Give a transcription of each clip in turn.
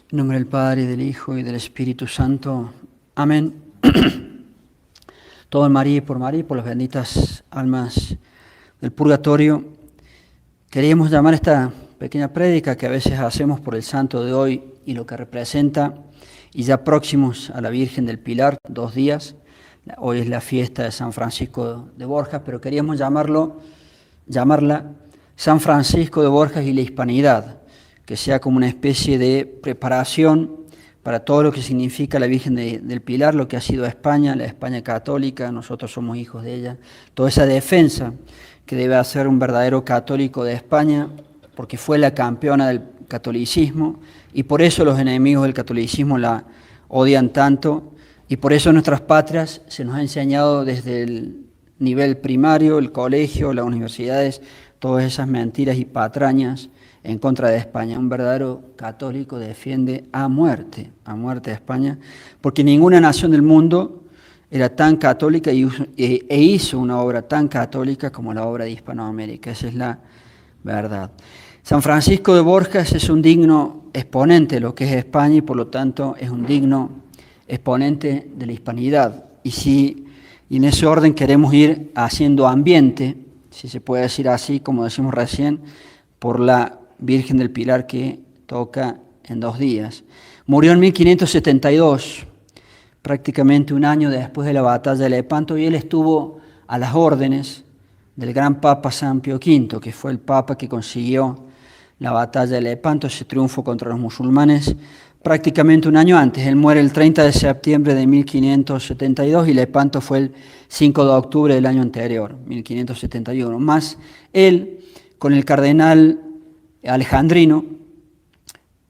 En nombre del Padre, del Hijo y del Espíritu Santo. Amén. Todo en María y por las benditas almas del purgatorio. Queríamos llamar esta pequeña prédica que a veces hacemos por el santo de hoy y lo que representa, y ya próximos a la Virgen del Pilar, 2 días. Hoy es la fiesta de San Francisco de Borja, pero queríamos llamarla San Francisco de Borja y la Hispanidad, que sea como una especie de preparación para todo lo que significa la Virgen del Pilar, lo que ha sido España, la España católica, nosotros somos hijos de ella, toda esa defensa que debe hacer un verdadero católico de España, porque fue la campeona del catolicismo, y por eso los enemigos del catolicismo la odian tanto, y por eso en nuestras patrias se nos ha enseñado desde el nivel primario, el colegio, las universidades, todas esas mentiras y patrañas en contra de España. Un verdadero católico defiende a muerte a España, porque ninguna nación del mundo era tan católica e hizo una obra tan católica como la obra de Hispanoamérica. Esa es la verdad. San Francisco de Borja es un digno exponente de lo que es España y por lo tanto es un digno exponente de la hispanidad. Y en ese orden queremos ir haciendo ambiente, si se puede decir así, como decimos recién, por la Virgen del Pilar que toca en 2 días. Murió en 1572, prácticamente un año después de la batalla de Lepanto, y él estuvo a las órdenes del gran Papa San Pío V, que fue el Papa que consiguió la batalla de Lepanto, ese triunfo contra los musulmanes, prácticamente un año antes. Él muere el 30 de septiembre de 1572 y Lepanto fue el 5 de octubre del año anterior, 1571. Más él, con el cardenal Alejandrino,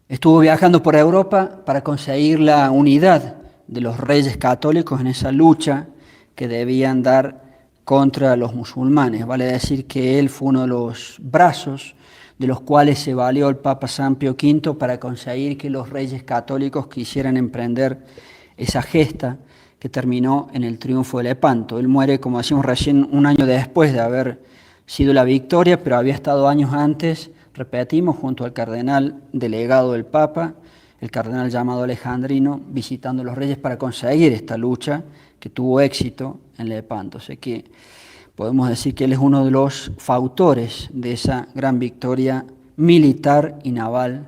estuvo viajando por Europa para conseguir la unidad de los reyes católicos en esa lucha que debían dar contra los musulmanes. Vale decir que él fue uno de los brazos de los cuales se valió el Papa San Pío V para conseguir que los reyes católicos quisieran emprender esa gesta que terminó en el triunfo de Lepanto. Él muere, como decimos recién, un año después de haber sido la victoria, pero había estado años antes, repetimos, junto al cardenal delegado del Papa, el cardenal llamado Alejandrino, visitando a los reyes para conseguir esta lucha que tuvo éxito en Lepanto. Así que podemos decir que él es uno de los fautores de esa gran victoria militar y naval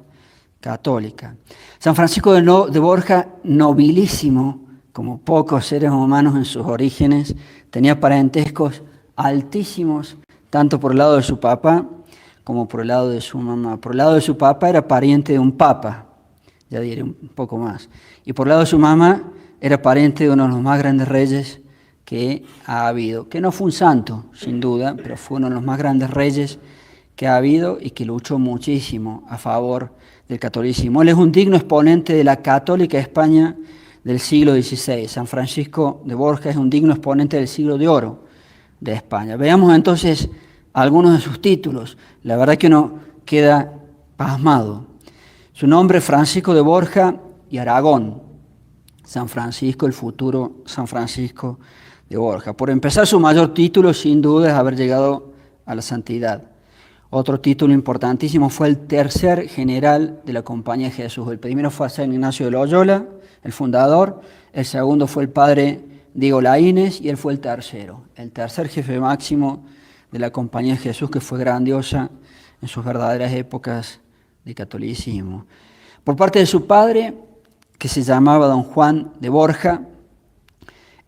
católica. San Francisco de Borja, nobilísimo, como pocos seres humanos en sus orígenes, tenía parentescos altísimos, tanto por el lado de su papá como por el lado de su mamá. Por el lado de su papá era pariente de un papa, ya diré un poco más. Y por el lado de su mamá era pariente de uno de los más grandes reyes que ha habido, que no fue un santo, sin duda, pero fue uno de los más grandes reyes que ha habido y que luchó muchísimo a favor del catolicismo. Él es un digno exponente de la católica España del siglo XVI. San Francisco de Borja es un digno exponente del siglo de oro de España. Veamos entonces algunos de sus títulos. La verdad que uno queda pasmado. Su nombre, Francisco de Borja y Aragón. San Francisco, el futuro San Francisco de Borja. Por empezar, su mayor título, sin duda, es haber llegado a la santidad. Otro título importantísimo fue el tercer general de la Compañía de Jesús. El primero fue San Ignacio de Loyola, el fundador. El segundo fue el padre Diego Laínez y él fue el tercero. El tercer jefe máximo de la Compañía de Jesús, que fue grandiosa en sus verdaderas épocas de catolicismo. Por parte de su padre, que se llamaba don Juan de Borja,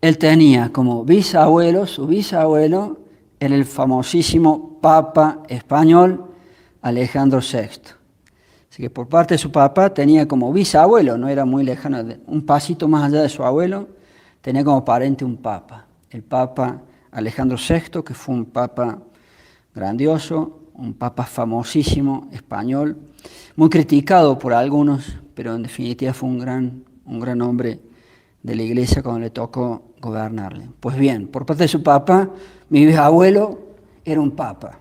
él tenía como bisabuelo, su bisabuelo era el famosísimo Papa español Alejandro VI. Así que por parte de su papá tenía como bisabuelo, no era muy lejano, un pasito más allá de su abuelo, tenía como pariente un papa, el Papa Alejandro VI, que fue un papa grandioso, un papa famosísimo español, muy criticado por algunos, pero en definitiva fue un gran hombre de la iglesia cuando le tocó gobernarle. Pues bien, por parte de su papá, mi bisabuelo era un papa,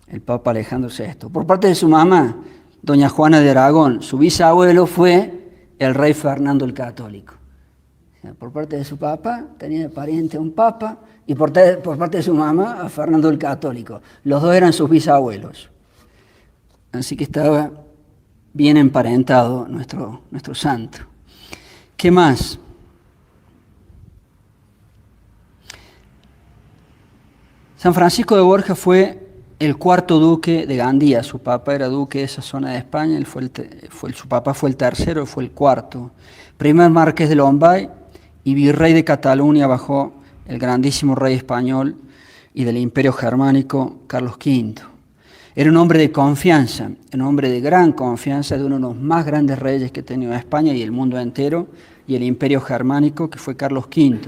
el Papa Alejandro VI. Por parte de su mamá, doña Juana de Aragón, su bisabuelo fue el rey Fernando el Católico. O sea, por parte de su papá tenía de pariente a un papa y por parte de su mamá a Fernando el Católico. Los dos eran sus bisabuelos. Así que estaba bien emparentado nuestro santo. ¿Qué más? San Francisco de Borja fue el cuarto duque de Gandía. Su papá era duque de esa zona de España, su papá fue el tercero, fue el cuarto. Primer marqués de Lombay y virrey de Cataluña bajo el grandísimo rey español y del Imperio Germánico, Carlos V. Era un hombre de confianza, un hombre de gran confianza, de uno de los más grandes reyes que ha tenido España y el mundo entero, y el Imperio Germánico, que fue Carlos V.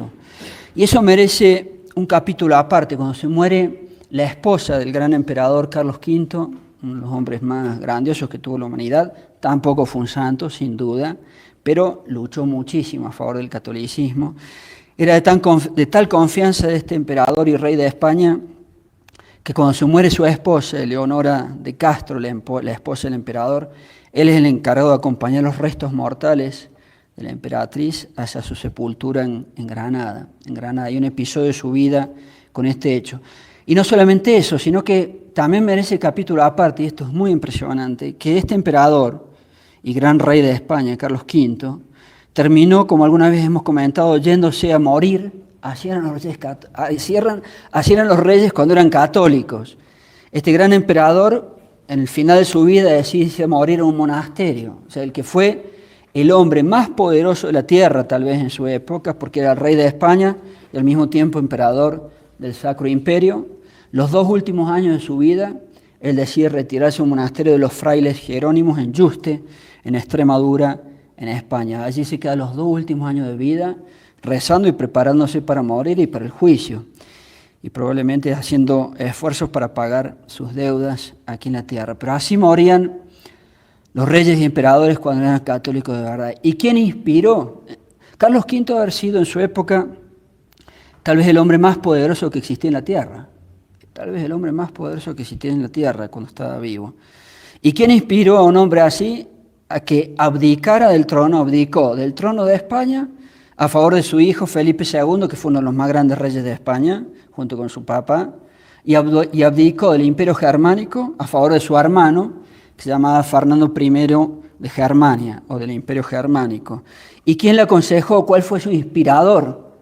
Y eso merece un capítulo aparte. Cuando se muere la esposa del gran emperador Carlos V, uno de los hombres más grandiosos que tuvo la humanidad, tampoco fue un santo, sin duda, pero luchó muchísimo a favor del catolicismo. Era de tal confianza de este emperador y rey de España que cuando se muere su esposa, Eleonora de Castro, la esposa del emperador, él es el encargado de acompañar los restos mortales de la emperatriz hacia su sepultura en Granada. Hay un episodio de su vida con este hecho. Y no solamente eso, sino que también merece capítulo aparte, y esto es muy impresionante, que este emperador y gran rey de España, Carlos V, terminó, como alguna vez hemos comentado, yéndose a morir. Así eran los reyes cuando eran católicos. Este gran emperador, en el final de su vida, decide morir en un monasterio. O sea, el que fue el hombre más poderoso de la tierra, tal vez en su época, porque era el rey de España y al mismo tiempo emperador del Sacro Imperio. Los 2 últimos años de su vida, él decide retirarse a un monasterio de los frailes jerónimos en Yuste, en Extremadura, en España. Allí se queda los 2 últimos años de vida, rezando y preparándose para morir y para el juicio, y probablemente haciendo esfuerzos para pagar sus deudas aquí en la tierra. Pero así morían los reyes y emperadores cuando eran católicos de verdad. ¿Y quién inspiró? Carlos V debe haber sido en su época tal vez el hombre más poderoso que existía en la tierra. Tal vez el hombre más poderoso que existía en la tierra cuando estaba vivo. ¿Y quién inspiró a un hombre así a que abdicó del trono de España a favor de su hijo Felipe II, que fue uno de los más grandes reyes de España, junto con su papá, y abdicó del Imperio Germánico a favor de su hermano, que se llamaba Fernando I de Germania, o del Imperio Germánico? ¿Y quién le aconsejó? ¿Cuál fue su inspirador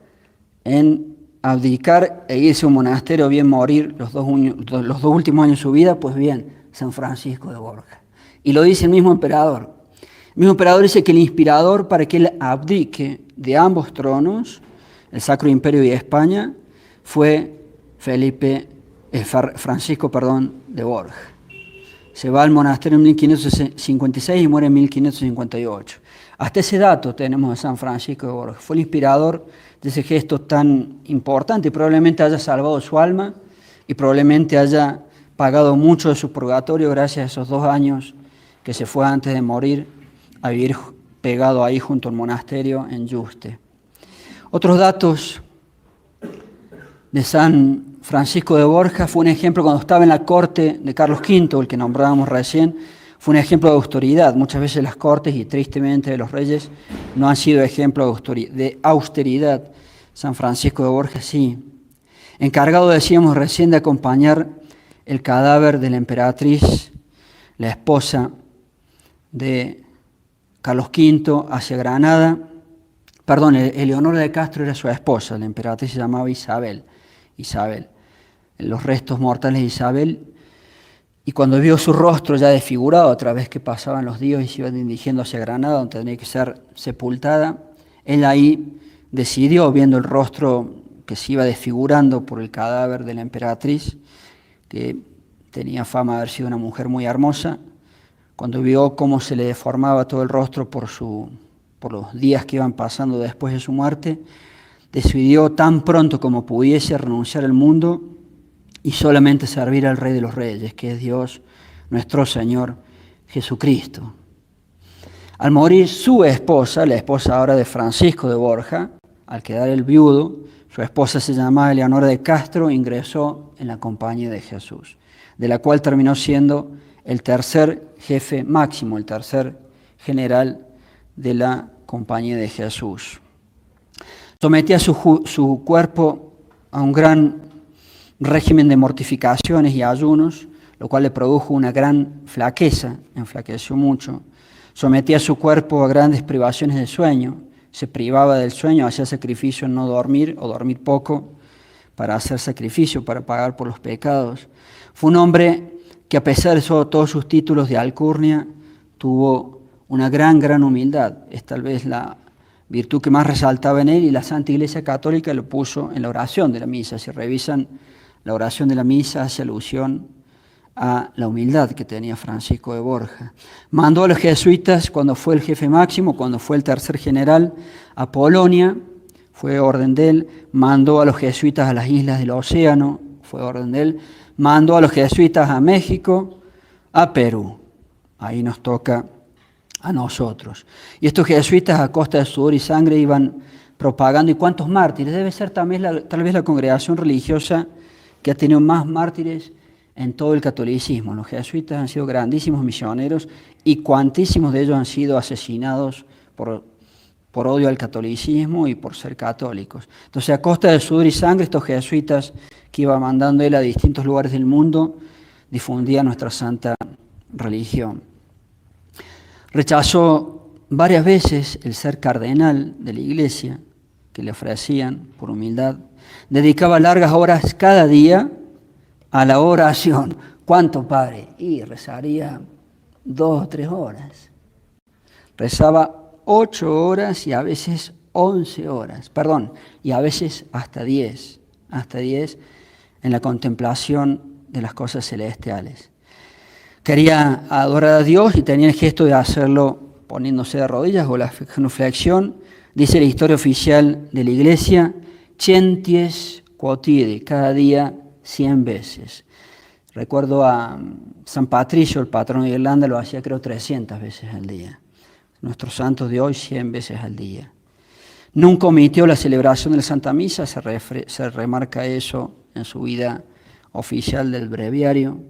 en abdicar e irse a un monasterio, bien morir los dos últimos años de su vida? Pues bien, San Francisco de Borja. Y lo dice el mismo emperador. El mismo emperador dice que el inspirador para que él abdique de ambos tronos, el Sacro Imperio y España, fue Francisco de Borja. Se va al monasterio en 1556 y muere en 1558. Hasta ese dato tenemos de San Francisco de Borja. Fue el inspirador de ese gesto tan importante. Probablemente haya salvado su alma y probablemente haya pagado mucho de su purgatorio gracias a esos 2 años que se fue antes de morir a vivir pegado ahí junto al monasterio en Yuste. Otros datos de San Francisco de Borja: fue un ejemplo cuando estaba en la corte de Carlos V, el que nombrábamos recién. Fue un ejemplo de autoridad. Muchas veces las cortes, y tristemente de los reyes, no han sido ejemplo de austeridad. San Francisco de Borja sí. Encargado, decíamos recién, de acompañar el cadáver de la emperatriz, la esposa de Carlos V, hacia Granada. Eleonora de Castro era su esposa, la emperatriz se llamaba Isabel. Los restos mortales de Isabel. Y cuando vio su rostro ya desfigurado, otra vez que pasaban los días y se iban dirigiendo hacia Granada, donde tenía que ser sepultada, él ahí decidió, viendo el rostro que se iba desfigurando por el cadáver de la emperatriz, que tenía fama de haber sido una mujer muy hermosa, cuando vio cómo se le deformaba todo el rostro por los días que iban pasando después de su muerte, decidió tan pronto como pudiese renunciar al mundo y solamente servir al Rey de los Reyes, que es Dios, nuestro Señor Jesucristo. Al morir su esposa, la esposa ahora de Francisco de Borja, al quedar el viudo, su esposa se llamaba Eleonora de Castro, ingresó en la compañía de Jesús, de la cual terminó siendo el tercer jefe máximo, el tercer general de la compañía de Jesús. Sometía su cuerpo a un gran régimen de mortificaciones y ayunos, lo cual le produjo una gran flaqueza, enflaqueció mucho. sometía su cuerpo a grandes privaciones de sueño, se privaba del sueño, hacía sacrificio en no dormir o dormir poco para hacer sacrificio, para pagar por los pecados. Fue un hombre que a pesar de todos sus títulos de alcurnia, tuvo una gran humildad. Es tal vez la virtud que más resaltaba en él, y la Santa Iglesia Católica lo puso en la oración de la misa. Si revisan la oración de la misa, hace alusión a la humildad que tenía Francisco de Borja. Mandó a los jesuitas, cuando fue el jefe máximo, cuando fue el tercer general, a Polonia, fue orden de él. Mandó a los jesuitas a las islas del océano, fue orden de él. Mandó a los jesuitas a México, a Perú. Ahí nos toca a nosotros. Y estos jesuitas, a costa de sudor y sangre, iban propagando. ¿Y cuántos mártires? Debe ser también tal vez la congregación religiosa que ha tenido más mártires en todo el catolicismo. Los jesuitas han sido grandísimos misioneros y cuantísimos de ellos han sido asesinados por odio al catolicismo y por ser católicos. Entonces, a costa de sudor y sangre, estos jesuitas que iba mandando él a distintos lugares del mundo, difundían nuestra santa religión. Rechazó varias veces el ser cardenal de la Iglesia que le ofrecían por humildad. Dedicaba largas horas cada día a la oración. ¿Cuánto, padre? Y rezaría 2 o 3 horas. Rezaba 8 horas y a veces 11 horas, y a veces hasta 10 en la contemplación de las cosas celestiales. Quería adorar a Dios y tenía el gesto de hacerlo poniéndose de rodillas o la genuflexión. Dice la historia oficial de la Iglesia, centes quotidie, cada día 100 veces. Recuerdo a San Patricio, el patrono de Irlanda, lo hacía creo 300 veces al día. Nuestros santos de hoy 100 veces al día. Nunca omitió la celebración de la Santa Misa, se remarca eso en su vida oficial del breviario.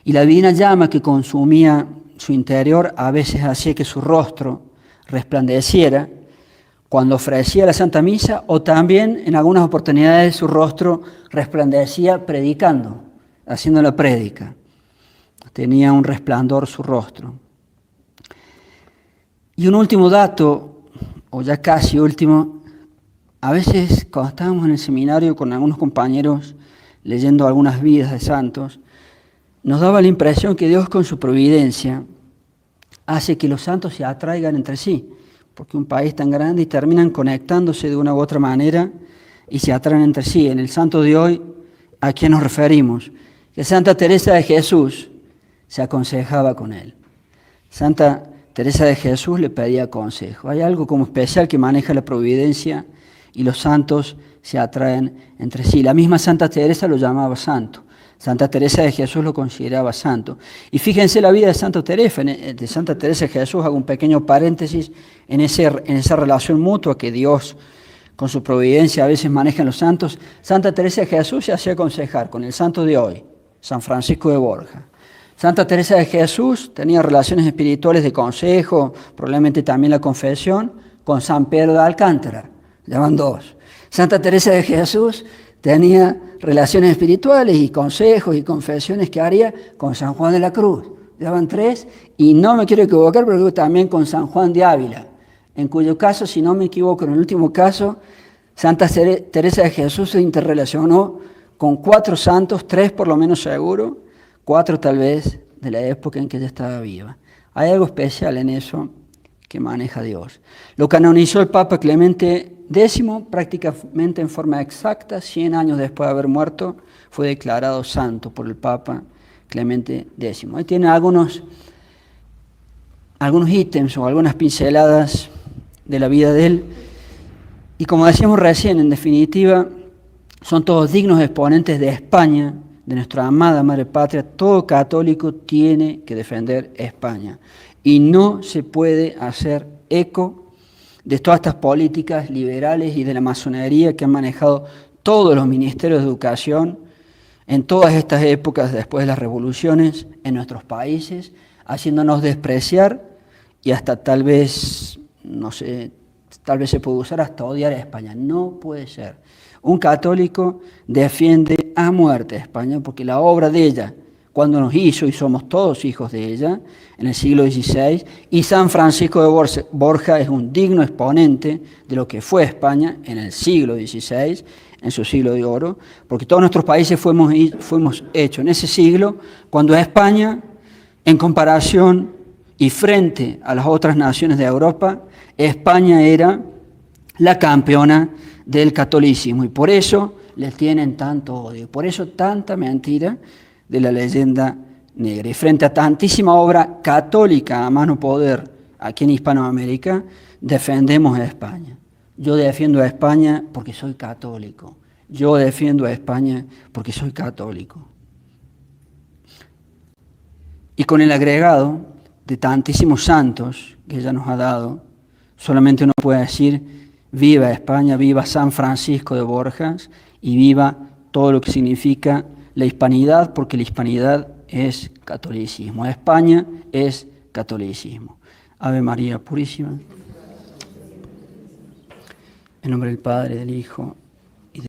Y la divina llama que consumía su interior a veces hacía que su rostro resplandeciera cuando ofrecía la Santa Misa, o también en algunas oportunidades su rostro resplandecía predicando, haciendo la prédica. Tenía un resplandor su rostro. Y un último dato, o ya casi último, a veces cuando estábamos en el seminario con algunos compañeros leyendo algunas vidas de santos, nos daba la impresión que Dios con su providencia hace que los santos se atraigan entre sí, porque un país tan grande y terminan conectándose de una u otra manera y se atraen entre sí. En el santo de hoy, ¿a quién nos referimos? Que Santa Teresa de Jesús se aconsejaba con él. Santa Teresa de Jesús le pedía consejo. Hay algo como especial que maneja la providencia y los santos se atraen entre sí. La misma Santa Teresa lo llamaba santo. Santa Teresa de Jesús lo consideraba santo. Y fíjense la vida de Santa Teresa de Jesús, hago un pequeño paréntesis en esa relación mutua que Dios con su providencia a veces maneja en los santos. Santa Teresa de Jesús se hacía aconsejar con el santo de hoy, San Francisco de Borja. Santa Teresa de Jesús tenía relaciones espirituales de consejo, probablemente también la confesión, con San Pedro de Alcántara, llaman 2. Santa Teresa de Jesús tenía relaciones espirituales y consejos y confesiones que haría con San Juan de la Cruz, llaman 3, y no me quiero equivocar, pero también con San Juan de Ávila, en cuyo caso, si no me equivoco, en el último caso, Santa Teresa de Jesús se interrelacionó con 4 santos, 3 por lo menos seguro, 4 tal vez de la época en que ella estaba viva. Hay algo especial en eso que maneja Dios. Lo canonizó el Papa Clemente X, prácticamente en forma exacta, 100 años después de haber muerto, fue declarado santo por el Papa Clemente X. Ahí tiene algunos ítems o algunas pinceladas de la vida de él. Y como decíamos recién, en definitiva, son todos dignos exponentes de España, de nuestra amada Madre Patria. Todo católico tiene que defender España. Y no se puede hacer eco de todas estas políticas liberales y de la masonería que han manejado todos los ministerios de educación en todas estas épocas después de las revoluciones en nuestros países, haciéndonos despreciar y hasta tal vez, no sé, tal vez se puede usar hasta odiar a España. No puede ser. Un católico defiende a muerte a España porque la obra de ella, cuando nos hizo, y somos todos hijos de ella, en el siglo XVI, y San Francisco de Borja es un digno exponente de lo que fue España en el siglo XVI, en su siglo de oro, porque todos nuestros países fuimos hechos en ese siglo, cuando España, en comparación y frente a las otras naciones de Europa, España era la campeona del catolicismo, y por eso les tienen tanto odio, por eso tanta mentira de la leyenda negra. Y frente a tantísima obra católica a mano poder aquí en Hispanoamérica, defendemos a España. Yo defiendo a España porque soy católico. Yo defiendo a España porque soy católico. Y con el agregado de tantísimos santos que ella nos ha dado, solamente uno puede decir: viva España, viva San Francisco de Borjas y viva todo lo que significa la hispanidad, porque la hispanidad es catolicismo. España es catolicismo. Ave María Purísima. En nombre del Padre, del Hijo